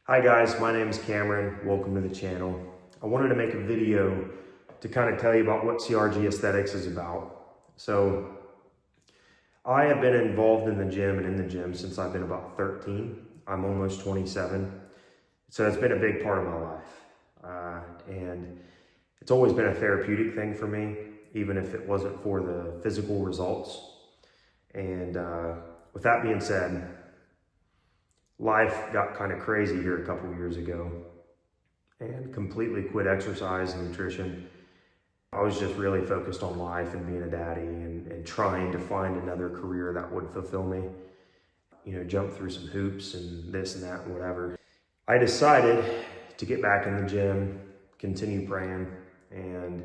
Hi guys, my name is Cameron. Welcome to the channel. I wanted to make a video to kind of tell you about what CRGAesthetics is about. So I have been involved in the gym and in the gym since I've been about 13. I'm almost 27. So it's been a big part of my life. And it's always been a therapeutic thing for me, even if it wasn't for the physical results. And with that being said, life got kind of crazy here a couple years ago and completely quit exercise and nutrition. I was just really focused on life and being a daddy and trying to find another career that would fulfill me. You know, jump through some hoops and this and that and whatever. I decided to get back in the gym, continue praying, and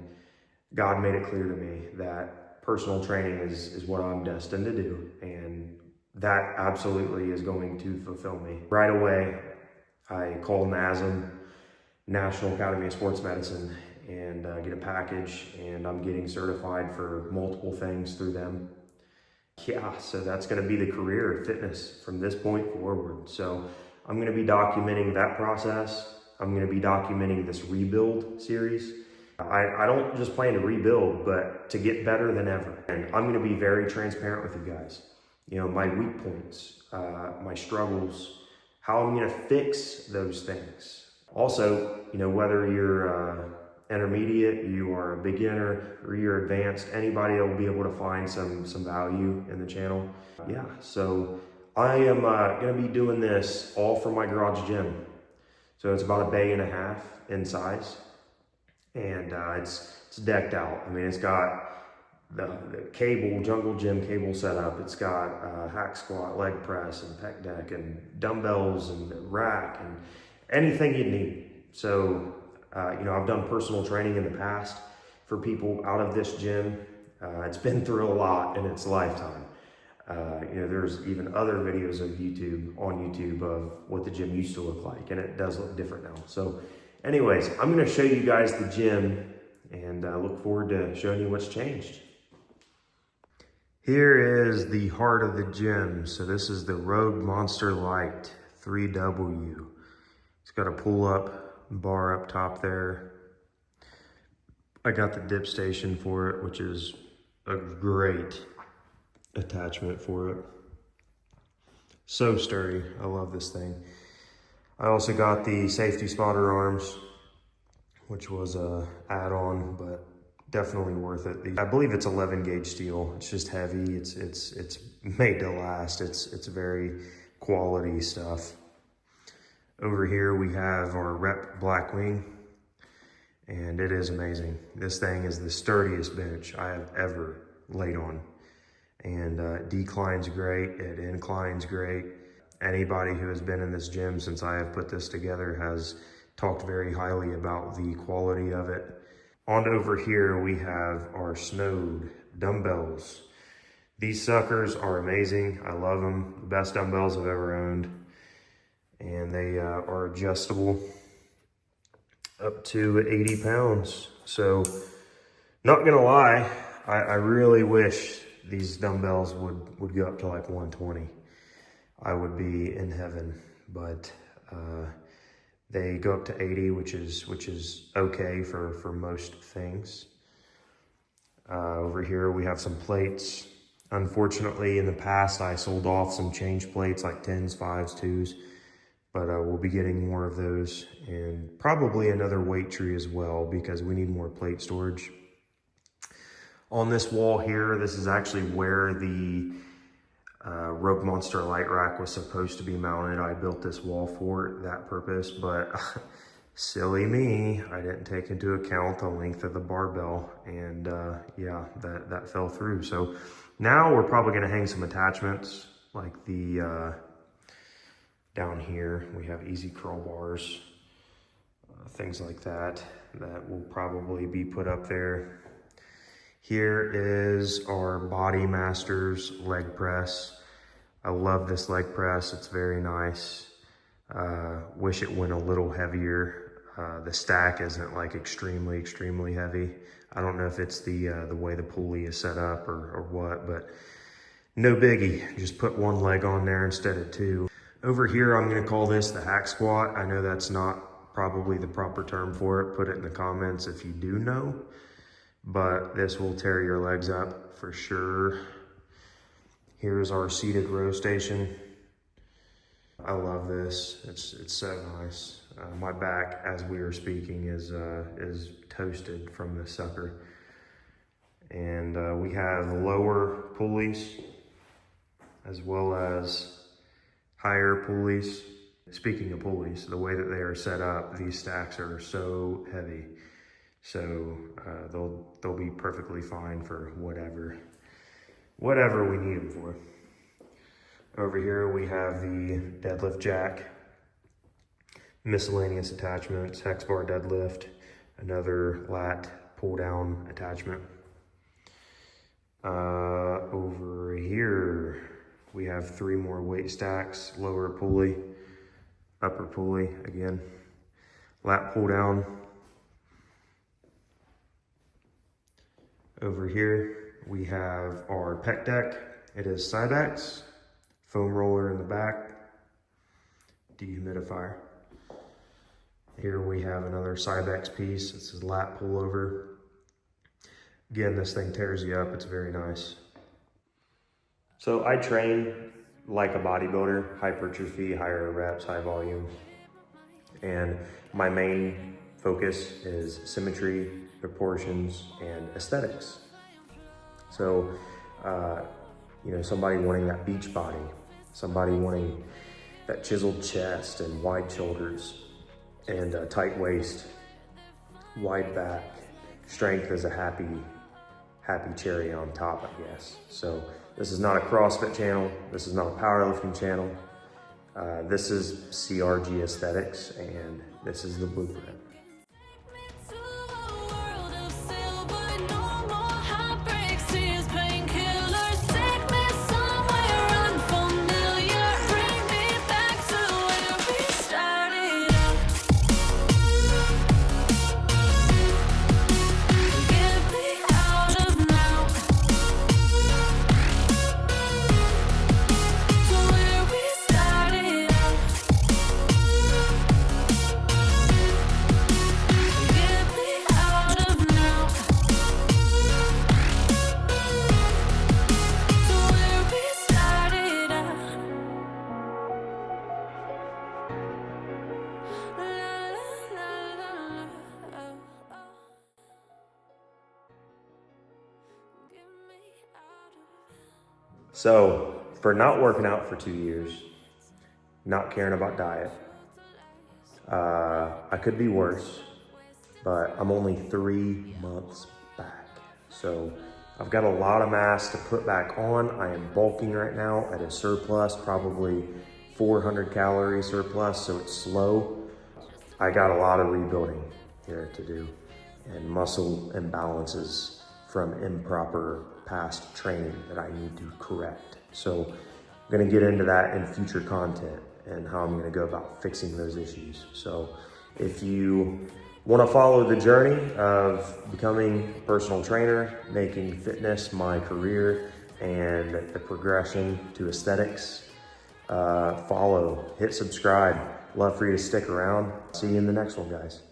God made it clear to me that personal training is what I'm destined to do. And that absolutely is going to fulfill me. Right away, I called NASM, National Academy of Sports Medicine, and get a package, and I'm getting certified for multiple things through them. Yeah, so that's gonna be the career, fitness, from this point forward. So I'm gonna be documenting that process. I'm gonna be documenting this rebuild series. I don't just plan to rebuild, but to get better than ever. And I'm gonna be very transparent with you guys. You know, my weak points, my struggles, how I'm gonna fix those things. Also, you know, whether you're intermediate, you are a beginner, or you're advanced, anybody will be able to find some value in the channel. Yeah, so I am gonna be doing this all from my garage gym. So it's about 1.5 bays in size, and it's decked out. I mean, it's got the cable, jungle gym cable setup. It's got hack squat, leg press, and pec deck, and dumbbells, and rack, and anything you need. So, you know, I've done personal training in the past for people out of this gym. It's been through a lot in its lifetime. You know, there's even other videos on YouTube of what the gym used to look like, and it does look different now. So anyways, I'm gonna show you guys the gym, and look forward to showing you what's changed. Here is the heart of the gym. So this is the Rogue Monster Light 3W. It's got a pull-up bar up top there. I got the dip station for it, which is a great attachment for it. So sturdy. I love this thing. I also got the safety spotter arms, which was a add-on, but definitely worth it. I believe it's 11 gauge steel. It's just heavy. It's made to last. It's very quality stuff. Over here we have our Rep Black Wing, and it is amazing. This thing is the sturdiest bench I have ever laid on, and it declines great. It inclines great. Anybody who has been in this gym since I have put this together has talked very highly about the quality of it. On over here, we have our Snowed dumbbells. These suckers are amazing. I love them. The best dumbbells I've ever owned. And they are adjustable up to 80 pounds. So, not gonna lie, I really wish these dumbbells would go up to like 120. I would be in heaven, but they go up to 80, which is okay for most things. Over here we have some plates. Unfortunately, in the past, I sold off some change plates like 10s, 5s, 2s, but we'll be getting more of those, and probably another weight tree as well, because we need more plate storage. On this wall here, this is actually where the Rogue Monster Light Rack was supposed to be mounted. I built this wall for that purpose, but silly me, I didn't take into account the length of the barbell, and yeah, that fell through. So now we're probably gonna hang some attachments, like the down here we have easy curl bars, things like that will probably be put up there. Here is our Body Masters leg press. I love this leg press. It's very nice. Wish it went a little heavier. The stack isn't like extremely heavy. I don't know if it's the way the pulley is set up or what, but no biggie. Just put one leg on there instead of two. Over here, I'm gonna call this the hack squat. I know that's not probably the proper term for it. Put it in the comments if you do know, but this will tear your legs up for sure. Here's our seated row station. I love this, it's so nice. My back, as we were speaking, is toasted from this sucker. And we have lower pulleys as well as higher pulleys. Speaking of pulleys, the way that they are set up, these stacks are so heavy. So they'll be perfectly fine for whatever we need them for. Over here we have the deadlift jack, miscellaneous attachments, hex bar deadlift, another lat pull down attachment. Over here we have 3 more weight stacks, lower pulley, upper pulley again, lat pull down. Over here we have our pec deck. It is Cybex, foam roller in the back, dehumidifier. Here we have another Cybex piece. This is lat pullover. Again, this thing tears you up. It's very nice. So I train like a bodybuilder, hypertrophy, higher reps, high volume. And my main focus is symmetry, proportions, and aesthetics. So, you know, somebody wanting that beach body, somebody wanting that chiseled chest and wide shoulders and a tight waist, wide back, strength is a happy cherry on top, I guess. So this is not a CrossFit channel. This is not a powerlifting channel. This is CRGAesthetics, and this is the blueprint. So for not working out for 2 years, not caring about diet, I could be worse, but I'm only 3 months back. So I've got a lot of mass to put back on. I am bulking right now at a surplus, probably 400 calorie surplus, so it's slow. I got a lot of rebuilding here to do and muscle imbalances from improper past training that I need to correct. So I'm gonna get into that in future content and how I'm gonna go about fixing those issues. So if you wanna follow the journey of becoming a personal trainer, making fitness my career, and the progression to aesthetics, follow, hit subscribe. Love for you to stick around. See you in the next one, guys.